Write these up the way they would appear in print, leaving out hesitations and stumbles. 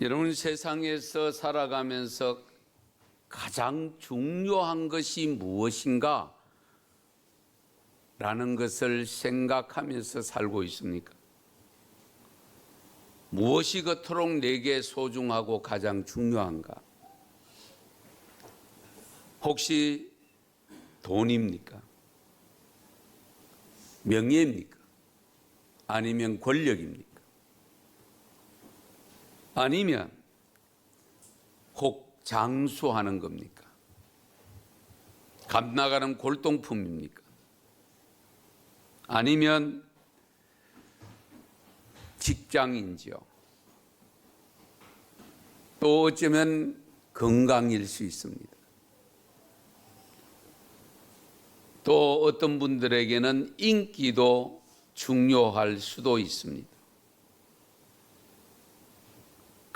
여러분, 세상에서 살아가면서 가장 중요한 것이 무엇인가? 라는 것을 생각하면서 살고 있습니까? 무엇이 그토록 내게 소중하고 가장 중요한가? 혹시 돈입니까? 명예입니까? 아니면 권력입니까? 아니면 혹 장수하는 겁니까? 값 나가는 골동품입니까? 아니면 직장인지요? 또 어쩌면 건강일 수 있습니다. 또 어떤 분들에게는 인기도 중요할 수도 있습니다.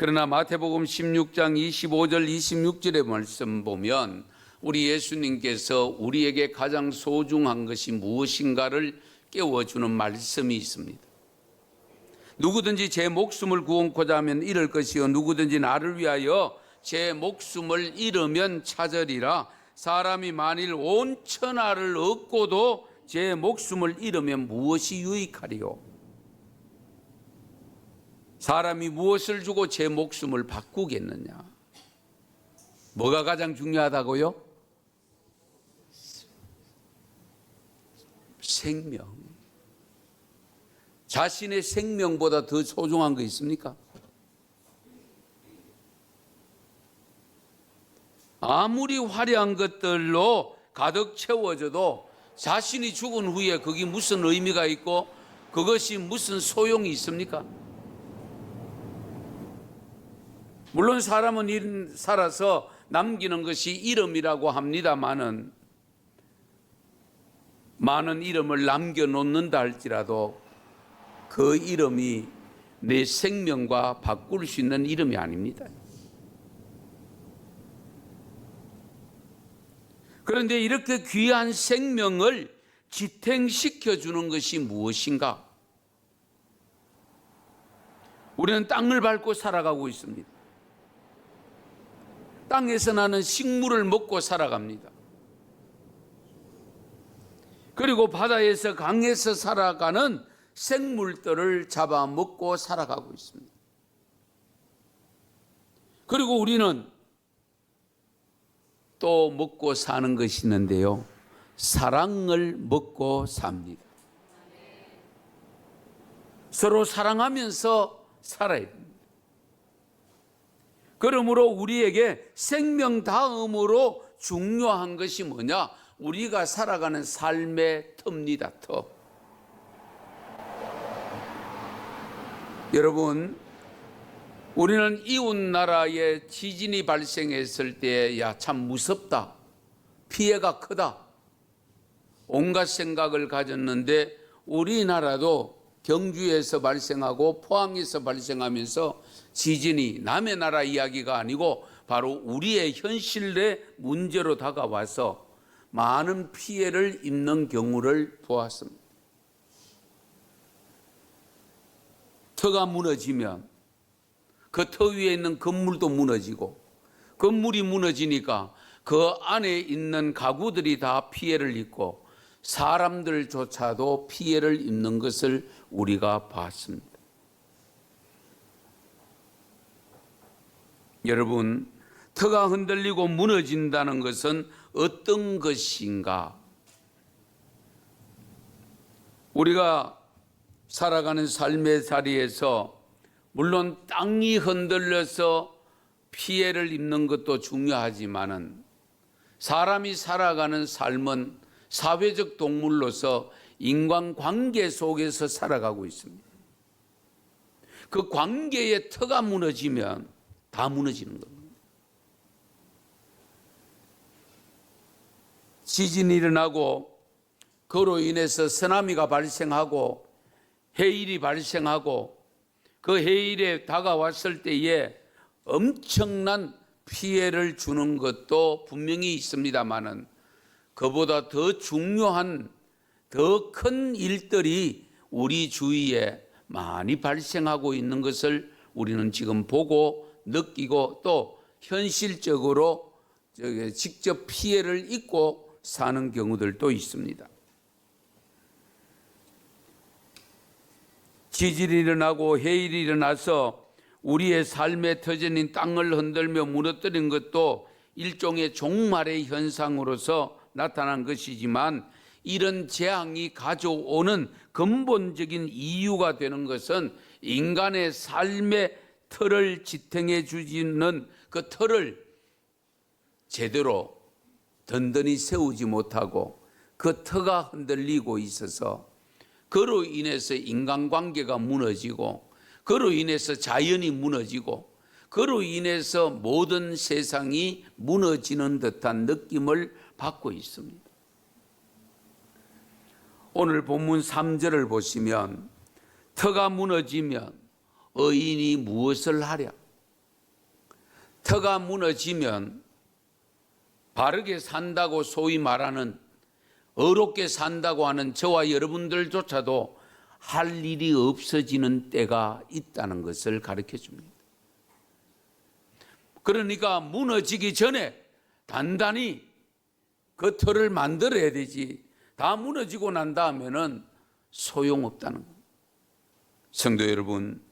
그러나 마태복음 16장 25절 26절의 말씀 보면 우리 예수님께서 우리에게 가장 소중한 것이 무엇인가를 깨워주는 말씀이 있습니다. 누구든지 제 목숨을 구원코자 하면 잃을 것이요 누구든지 나를 위하여 제 목숨을 잃으면 찾으리라. 사람이 만일 온 천하를 얻고도 제 목숨을 잃으면 무엇이 유익하리요? 사람이 무엇을 주고 제 목숨을 바꾸겠느냐? 뭐가 가장 중요하다고요? 생명. 자신의 생명보다 더 소중한 거 있습니까? 아무리 화려한 것들로 가득 채워져도 자신이 죽은 후에 그게 무슨 의미가 있고 그것이 무슨 소용이 있습니까? 물론 사람은 살아서 남기는 것이 이름이라고 합니다마는 많은 이름을 남겨놓는다 할지라도 그 이름이 내 생명과 바꿀 수 있는 이름이 아닙니다. 그런데 이렇게 귀한 생명을 지탱시켜 주는 것이 무엇인가? 우리는 땅을 밟고 살아가고 있습니다. 땅에서 나는 식물을 먹고 살아갑니다. 그리고 바다에서 강에서 살아가는 생물들을 잡아먹고 살아가고 있습니다. 그리고 우리는 또 먹고 사는 것이 있는데요, 사랑을 먹고 삽니다. 서로 사랑하면서 살아야 됩니다. 그러므로 우리에게 생명 다음으로 중요한 것이 뭐냐? 우리가 살아가는 삶의 터입니다. 터. 여러분, 우리는 이웃 나라에 지진이 발생했을 때 야, 참 무섭다, 피해가 크다, 온갖 생각을 가졌는데 우리나라도 경주에서 발생하고 포항에서 발생하면서 지진이 남의 나라 이야기가 아니고 바로 우리의 현실의 문제로 다가와서 많은 피해를 입는 경우를 보았습니다. 터가 무너지면 그 터 위에 있는 건물도 무너지고, 건물이 무너지니까 그 안에 있는 가구들이 다 피해를 입고 사람들조차도 피해를 입는 것을 우리가 봤습니다. 여러분, 터가 흔들리고 무너진다는 것은 어떤 것인가? 우리가 살아가는 삶의 자리에서 물론 땅이 흔들려서 피해를 입는 것도 중요하지만은 사람이 살아가는 삶은 사회적 동물로서 인간관계 속에서 살아가고 있습니다. 그 관계의 터가 무너지면 다 무너지는 겁니다. 지진이 일어나고 그로 인해서 쓰나미가 발생하고 해일이 발생하고 그 해일에 다가왔을 때에 엄청난 피해를 주는 것도 분명히 있습니다만은 그보다 더 중요한 더 큰 일들이 우리 주위에 많이 발생하고 있는 것을 우리는 지금 보고 느끼고 또 현실적으로 직접 피해를 입고 사는 경우들도 있습니다. 지진이 일어나고 해일이 일어나서 우리의 삶의 터전인 땅을 흔들며 무너뜨린 것도 일종의 종말의 현상으로서 나타난 것이지만, 이런 재앙이 가져오는 근본적인 이유가 되는 것은 인간의 삶의 틀을 지탱해 주지는 그 틀을 제대로 든든히 세우지 못하고 그 터가 흔들리고 있어서, 그로 인해서 인간관계가 무너지고, 그로 인해서 자연이 무너지고, 그로 인해서 모든 세상이 무너지는 듯한 느낌을 받고 있습니다. 오늘 본문 3절을 보시면, 터가 무너지면 의인이 무엇을 하랴? 터가 무너지면 바르게 산다고 소위 말하는, 의롭게 산다고 하는 저와 여러분들조차도 할 일이 없어지는 때가 있다는 것을 가르쳐 줍니다. 그러니까 무너지기 전에 단단히 그 틀을 만들어야 되지, 다 무너지고 난 다음에는 소용없다는 겁니다. 성도 여러분,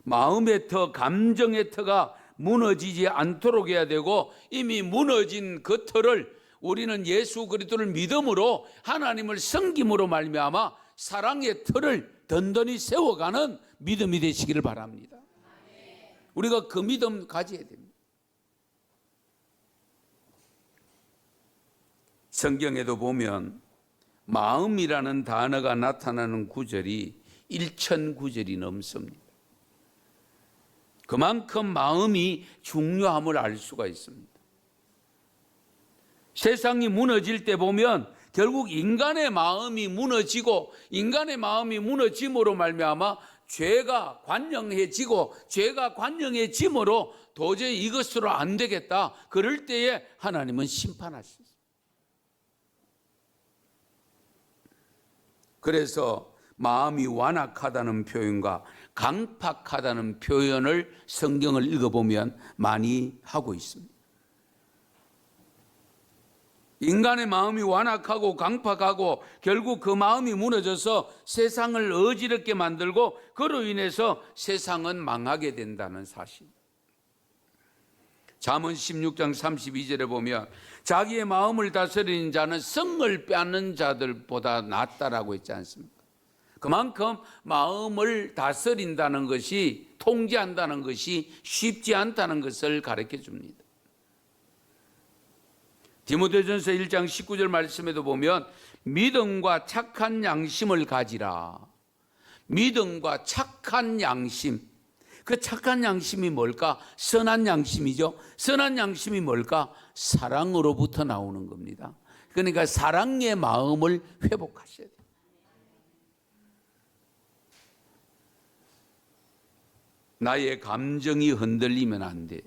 마음의 터, 감정의 터가 무너지지 않도록 해야 되고, 이미 무너진 그 틀을 우리는 예수 그리스도를 믿음으로, 하나님을 섬김으로 말미암아 사랑의 틀을 든든히 세워가는 믿음이 되시기를 바랍니다. 우리가 그 믿음 가져야 됩니다. 성경에도 보면 마음이라는 단어가 나타나는 구절이 1000구절이 넘습니다. 그만큼 마음이 중요함을 알 수가 있습니다. 세상이 무너질 때 보면 결국 인간의 마음이 무너지고, 인간의 마음이 무너짐으로 말미암아 죄가 관영해지고, 죄가 관영해짐으로 도저히 이것으로 안 되겠다, 그럴 때에 하나님은 심판하셨어요. 그래서 마음이 완악하다는 표현과 강팍하다는 표현을 성경을 읽어보면 많이 하고 있습니다. 인간의 마음이 완악하고 강팍하고 결국 그 마음이 무너져서 세상을 어지럽게 만들고, 그로 인해서 세상은 망하게 된다는 사실. 잠언 16장 32절에 보면 자기의 마음을 다스리는 자는 성을 빼앗는 자들보다 낫다라고 했지 않습니까? 그만큼 마음을 다스린다는 것이, 통제한다는 것이 쉽지 않다는 것을 가르쳐 줍니다. 디모데전서 1장 19절 말씀에도 보면 믿음과 착한 양심을 가지라. 믿음과 착한 양심. 그 착한 양심이 뭘까? 선한 양심이죠. 선한 양심이 뭘까? 사랑으로부터 나오는 겁니다. 그러니까 사랑의 마음을 회복하셔야 돼요. 나의 감정이 흔들리면 안 돼요.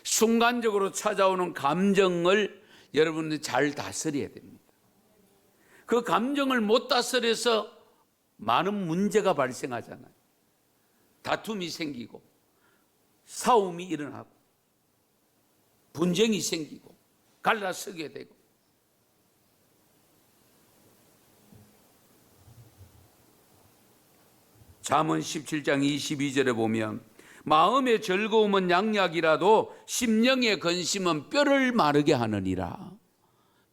순간적으로 찾아오는 감정을 여러분들 잘 다스려야 됩니다. 그 감정을 못 다스려서 많은 문제가 발생하잖아요. 다툼이 생기고, 싸움이 일어나고, 분쟁이 생기고, 갈라서게 되고. 잠언 17장 22절에 보면 마음의 즐거움은 양약이라도 심령의 근심은 뼈를 마르게 하느니라.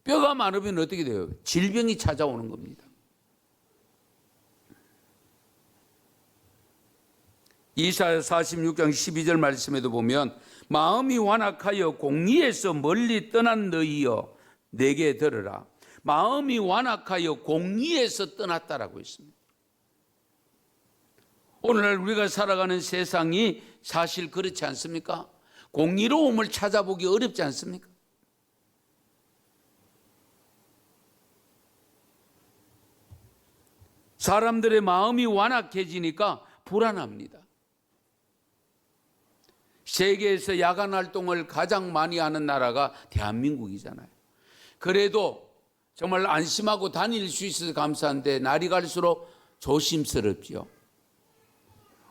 뼈가 마르면 어떻게 돼요? 질병이 찾아오는 겁니다. 이사야 46장 12절 말씀에도 보면 마음이 완악하여 공의에서 멀리 떠난 너희여 내게 들으라. 마음이 완악하여 공의에서 떠났다라고 했습니다. 오늘날 우리가 살아가는 세상이 사실 그렇지 않습니까? 공의로움을 찾아보기 어렵지 않습니까? 사람들의 마음이 완악해지니까 불안합니다. 세계에서 야간 활동을 가장 많이 하는 나라가 대한민국이잖아요. 그래도 정말 안심하고 다닐 수 있어서 감사한데 날이 갈수록 조심스럽지요.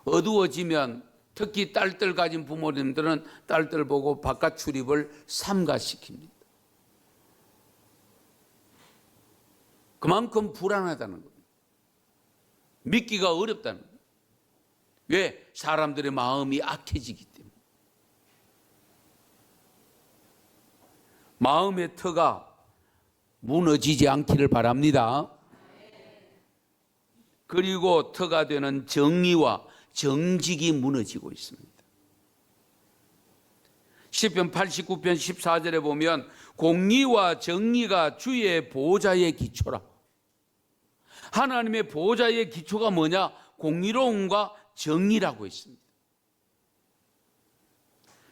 어두워지면 특히 딸들 가진 부모님들은 딸들 보고 바깥 출입을 삼가시킵니다. 그만큼 불안하다는 겁니다. 믿기가 어렵다는 거예요. 왜? 사람들의 마음이 악해지기 때문에. 마음의 터가 무너지지 않기를 바랍니다. 그리고 터가 되는 정의와 정직이 무너지고 있습니다. 시편 89편 14절에 보면 공의와 정의가 주의 보좌의 기초라. 하나님의 보좌의 기초가 뭐냐? 공의로움과 정의라고 했습니다.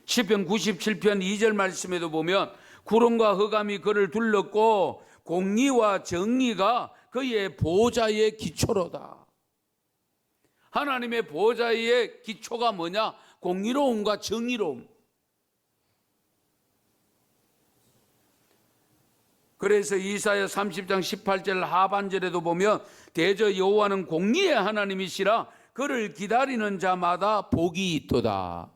시편 97편 2절 말씀에도 보면 구름과 흑암이 그를 둘렀고 공의와 정의가 그의 보좌의 기초로다. 하나님의 보좌의 기초가 뭐냐? 공의로움과 정의로움. 그래서 이사야 30장 18절 하반절에도 보면 대저 여호와는 공의의 하나님이시라 그를 기다리는 자마다 복이 있도다.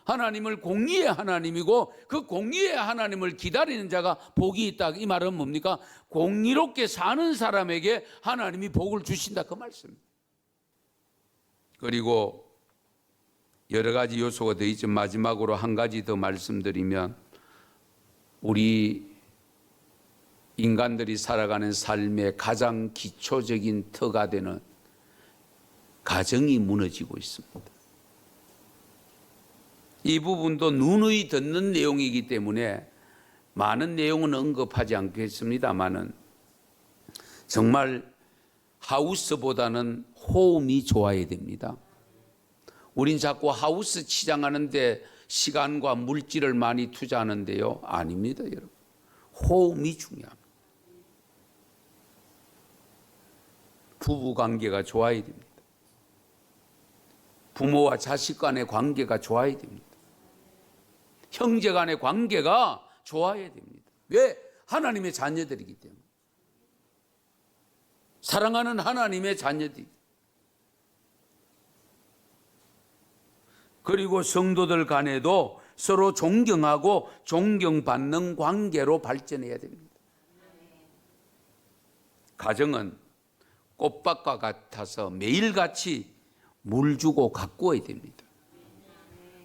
하나님을 공의의 하나님이고 그 공의의 하나님을 기다리는 자가 복이 있다. 이 말은 뭡니까? 공의롭게 사는 사람에게 하나님이 복을 주신다, 그 말씀입니다. 그리고 여러 가지 요소가 더 있죠. 마지막으로 한 가지 더 말씀드리면 우리 인간들이 살아가는 삶의 가장 기초적인 터가 되는 가정이 무너지고 있습니다. 이 부분도 누누이 듣는 내용이기 때문에 많은 내용은 언급하지 않겠습니다만은 정말 하우스보다는 홈이 좋아야 됩니다. 우린 자꾸 하우스 치장하는데 시간과 물질을 많이 투자하는데요. 아닙니다, 여러분. 홈이 중요합니다. 부부 관계가 좋아야 됩니다. 부모와 자식 간의 관계가 좋아야 됩니다. 형제 간의 관계가 좋아야 됩니다. 왜? 하나님의 자녀들이기 때문에. 사랑하는 하나님의 자녀들. 그리고 성도들 간에도 서로 존경하고 존경받는 관계로 발전해야 됩니다. 가정은 꽃밭과 같아서 매일같이 물 주고 가꾸어야 됩니다.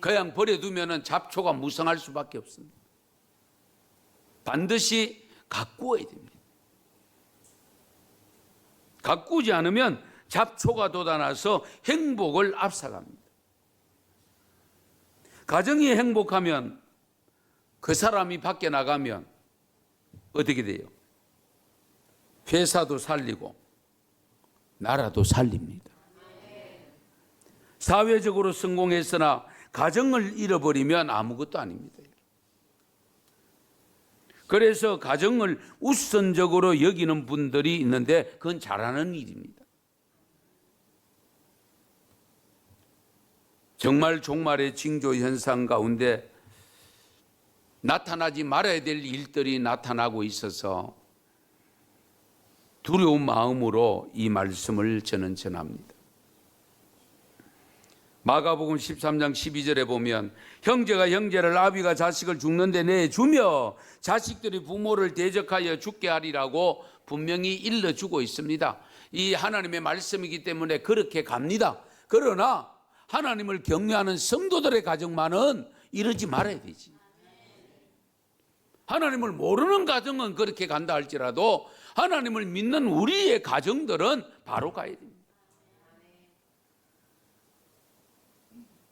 그냥 버려두면 잡초가 무성할 수밖에 없습니다. 반드시 가꾸어야 됩니다. 가꾸지 않으면 잡초가 돋아나서 행복을 აფ사갑니다. 가정이 행복하면 그 사람이 밖에 나가면 어떻게 돼요? 회사도 살리고 나라도 살립니다. 사회적으로 성공했으나 가정을 잃어버리면 아무것도 아닙니다. 그래서 가정을 우선적으로 여기는 분들이 있는데 그건 잘하는 일입니다. 정말 종말의 징조 현상 가운데 나타나지 말아야 될 일들이 나타나고 있어서 두려운 마음으로 이 말씀을 저는 전합니다. 마가복음 13장 12절에 보면 형제가 형제를 아비가 자식을 죽는데 내주며 자식들이 부모를 대적하여 죽게 하리라고 분명히 일러주고 있습니다. 이 하나님의 말씀이기 때문에 그렇게 갑니다. 그러나 하나님을 경외하는 성도들의 가정만은 이러지 말아야 되지. 하나님을 모르는 가정은 그렇게 간다 할지라도 하나님을 믿는 우리의 가정들은 바로 가야 됩니다.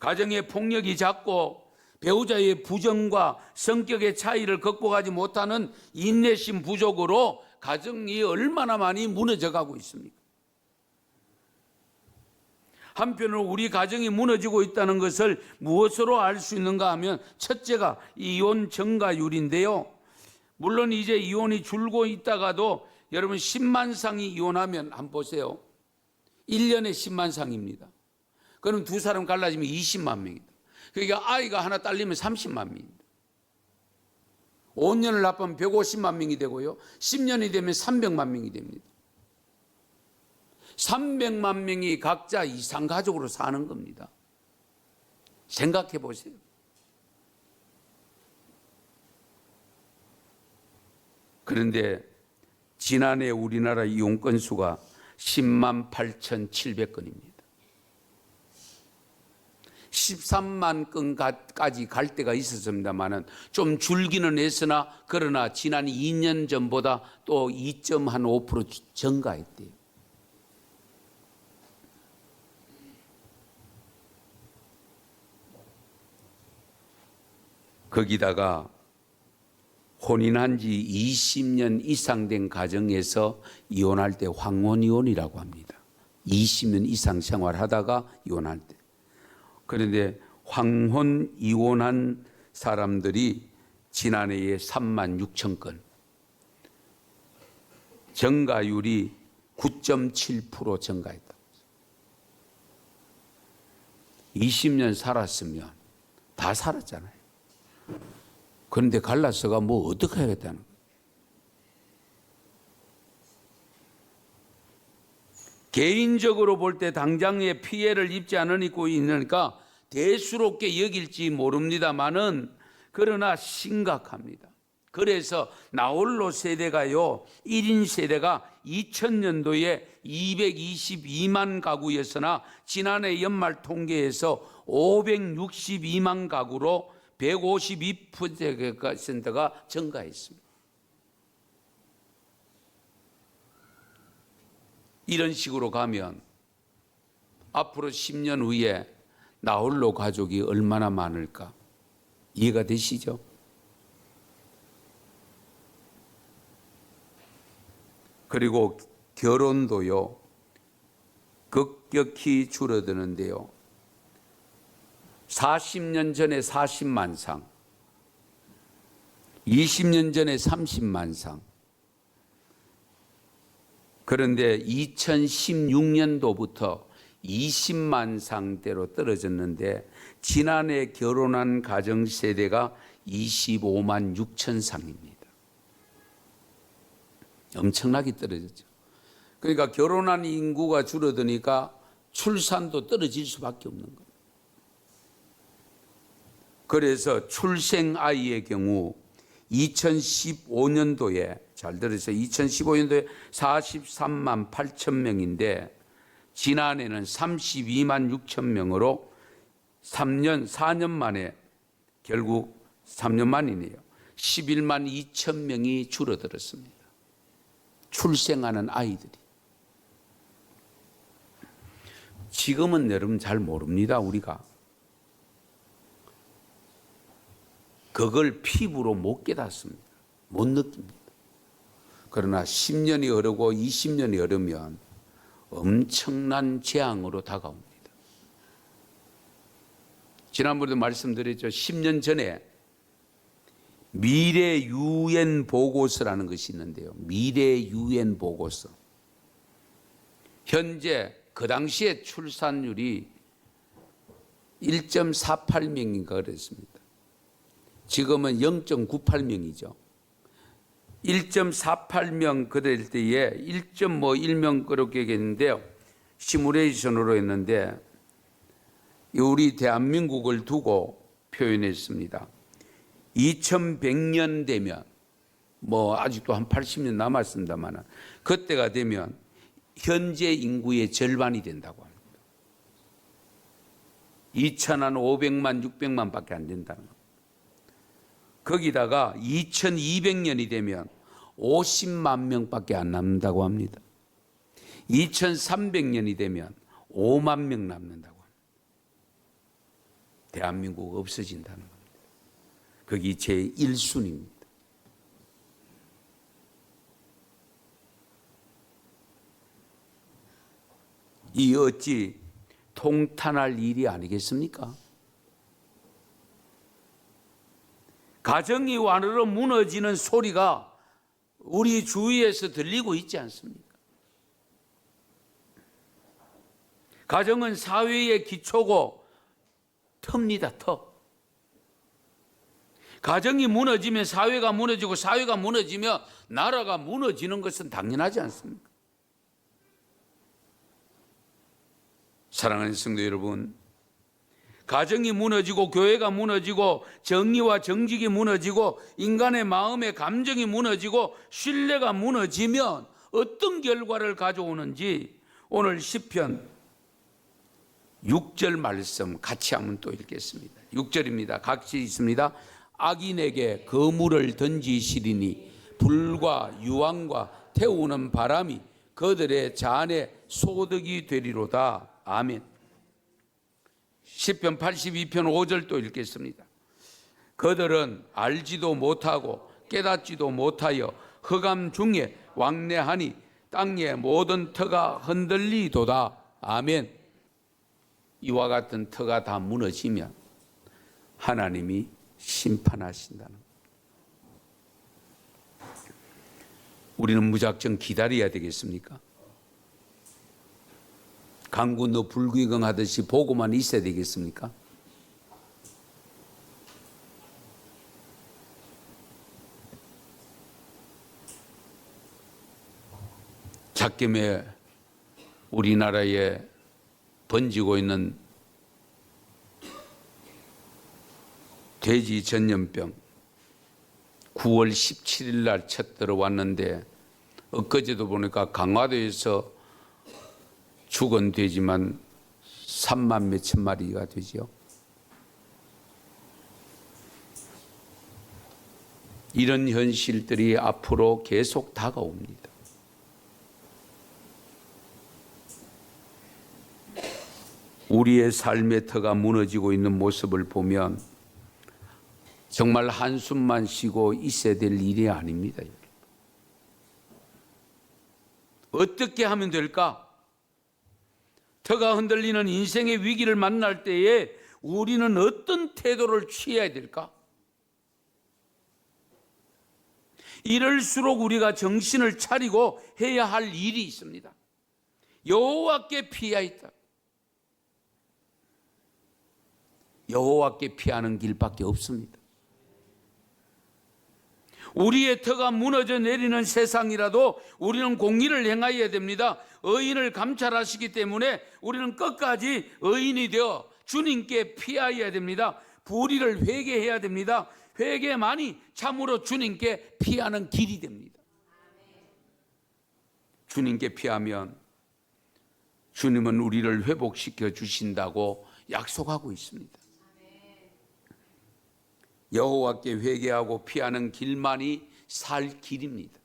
가정의 폭력이 잦고 배우자의 부정과 성격의 차이를 극복하지 못하는 인내심 부족으로 가정이 얼마나 많이 무너져 가고 있습니까? 한편으로 우리 가정이 무너지고 있다는 것을 무엇으로 알 수 있는가 하면 첫째가 이혼 증가율인데요. 물론 이제 이혼이 줄고 있다가도 여러분 10만 쌍이 이혼하면 한번 보세요. 1년에 10만 쌍입니다. 그럼 두 사람 갈라지면 20만 명이다. 그러니까 아이가 하나 딸리면 30만 명입니다. 5년을 합하면 150만 명이 되고요. 10년이 되면 300만 명이 됩니다. 300만 명이 각자 이상가족으로 사는 겁니다. 생각해 보세요. 그런데 지난해 우리나라 이용 건수가 10만 8,700건입니다. 13만 건까지 갈 때가 있었습니다만은 좀 줄기는 했으나 그러나 지난 2년 전보다 또 2.5% 증가했대요. 거기다가 혼인한 지 20년 이상 된 가정에서 이혼할 때 황혼이혼이라고 합니다. 20년 이상 생활하다가 이혼할 때. 그런데 황혼 이혼한 사람들이 지난해에 3만 6천 건, 증가율이 9.7% 증가했다. 20년 살았으면 다 살았잖아요. 그런데 갈라서가 뭐 어떻게 하겠다는 거예요. 개인적으로 볼 때 당장의 피해를 입지 않으니까 대수롭게 여길지 모릅니다만은 그러나 심각합니다. 그래서 나홀로 세대가요, 1인 세대가 2000년도에 222만 가구였으나 지난해 연말 통계에서 562만 가구로 152%가 증가했습니다. 이런 식으로 가면 앞으로 10년 후에 나홀로 가족이 얼마나 많을까 이해가 되시죠? 그리고 결혼도요 급격히 줄어드는데요. 40년 전에 40만 상, 20년 전에 30만 상. 그런데 2016년도부터 20만 상대로 떨어졌는데 지난해 결혼한 가정 세대가 25만 6천 상입니다. 엄청나게 떨어졌죠. 그러니까 결혼한 인구가 줄어드니까 출산도 떨어질 수밖에 없는 거예요. 그래서 출생 아이의 경우 2015년도에 잘 들으세요. 2015년도에 43만 8천 명인데 지난해는 32만 6천 명으로 4년 만에 결국 3년 만이네요. 11만 2천 명이 줄어들었습니다. 출생하는 아이들이. 지금은 여러분 잘 모릅니다. 우리가. 그걸 피부로 못 깨닫습니다. 못 느낍니다. 그러나 10년이 흐르고 20년이 흐르면 엄청난 재앙으로 다가옵니다. 지난번에도 말씀드렸죠. 10년 전에 미래 유엔 보고서라는 것이 있는데요. 미래 유엔 보고서. 현재 그 당시에 출산율이 1.48명인가 그랬습니다. 지금은 0.98명이죠. 1.48명 그럴 때에 1.1명 그렇게 했는데요. 시뮬레이션으로 했는데 우리 대한민국을 두고 표현했습니다. 2100년 되면 뭐 아직도 한 80년 남았습니다만 그때가 되면 현재 인구의 절반이 된다고 합니다. 2,500만 600만 밖에 안 된다는 겁니다. 거기다가 2200년이 되면 50만 명밖에 안 남는다고 합니다. 2300년이 되면 5만 명 남는다고 합니다. 대한민국 없어진다는 겁니다. 거기 제1순위입니다. 이 어찌 통탄할 일이 아니겠습니까? 가정이 완으로 무너지는 소리가 우리 주위에서 들리고 있지 않습니까? 가정은 사회의 기초고 터입니다. 터. 가정이 무너지면 사회가 무너지고 사회가 무너지면 나라가 무너지는 것은 당연하지 않습니까? 사랑하는 성도 여러분, 가정이 무너지고 교회가 무너지고 정의와 정직이 무너지고 인간의 마음의 감정이 무너지고 신뢰가 무너지면 어떤 결과를 가져오는지 오늘 시편 6절 말씀 같이 한번 또 읽겠습니다. 6절입니다. 같이 있습니다. 악인에게 거물을 던지시리니 불과 유황과 태우는 바람이 그들의 잔에 소득이 되리로다. 아멘. 시편 82편 5절 또 읽겠습니다. 그들은 알지도 못하고 깨닫지도 못하여 흑암 중에 왕래하니 땅의 모든 터가 흔들리도다. 아멘. 이와 같은 터가 다 무너지면 하나님이 심판하신다는 것. 우리는 무작정 기다려야 되겠습니까? 강 건너 불귀경하듯이 보고만 있어야 되겠습니까? 잣김에 우리나라에 번지고 있는 돼지 전염병 9월 17일 날 첫 들어왔는데 엊그제도 보니까 강화도에서 죽은 돼지만 3만 몇천 마리가 되지요. 이런 현실들이 앞으로 계속 다가옵니다. 우리의 삶의 터가 무너지고 있는 모습을 보면 정말 한숨만 쉬고 있어야 될 일이 아닙니다. 어떻게 하면 될까? 터가 흔들리는 인생의 위기를 만날 때에 우리는 어떤 태도를 취해야 될까? 이럴수록 우리가 정신을 차리고 해야 할 일이 있습니다. 여호와께 피하였다. 여호와께 피하는 길밖에 없습니다. 우리의 터가 무너져 내리는 세상이라도 우리는 공의를 행하여야 됩니다. 의인을 감찰하시기 때문에 우리는 끝까지 의인이 되어 주님께 피하여야 됩니다. 불의를 회개해야 됩니다. 회개만이 참으로 주님께 피하는 길이 됩니다. 주님께 피하면 주님은 우리를 회복시켜 주신다고 약속하고 있습니다. 여호와께 회개하고 피하는 길만이 살 길입니다.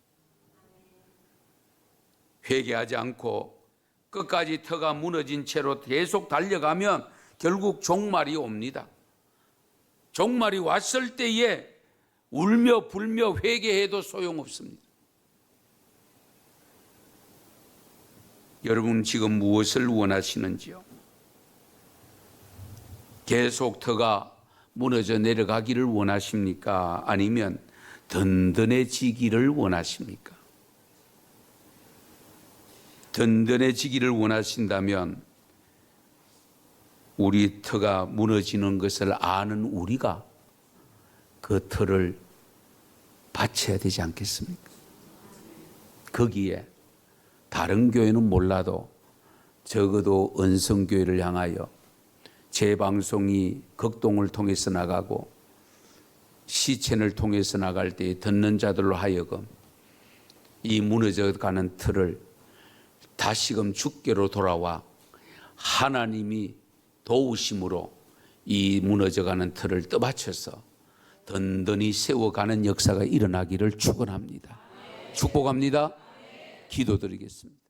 회개하지 않고 끝까지 터가 무너진 채로 계속 달려가면 결국 종말이 옵니다. 종말이 왔을 때에 울며 불며 회개해도 소용없습니다. 여러분 지금 무엇을 원하시는지요? 계속 터가 무너져 내려가기를 원하십니까? 아니면 든든해지기를 원하십니까? 든든해지기를 원하신다면 우리 터가 무너지는 것을 아는 우리가 그 터를 받쳐야 되지 않겠습니까? 거기에 다른 교회는 몰라도 적어도 은성교회를 향하여 재방송이 극동을 통해서 나가고 시채널을 통해서 나갈 때 듣는 자들로 하여금 이 무너져가는 틀을 다시금 주께로 돌아와 하나님이 도우심으로 이 무너져가는 틀을 떠받쳐서 든든히 세워가는 역사가 일어나기를 축원합니다. 축복합니다. 기도드리겠습니다.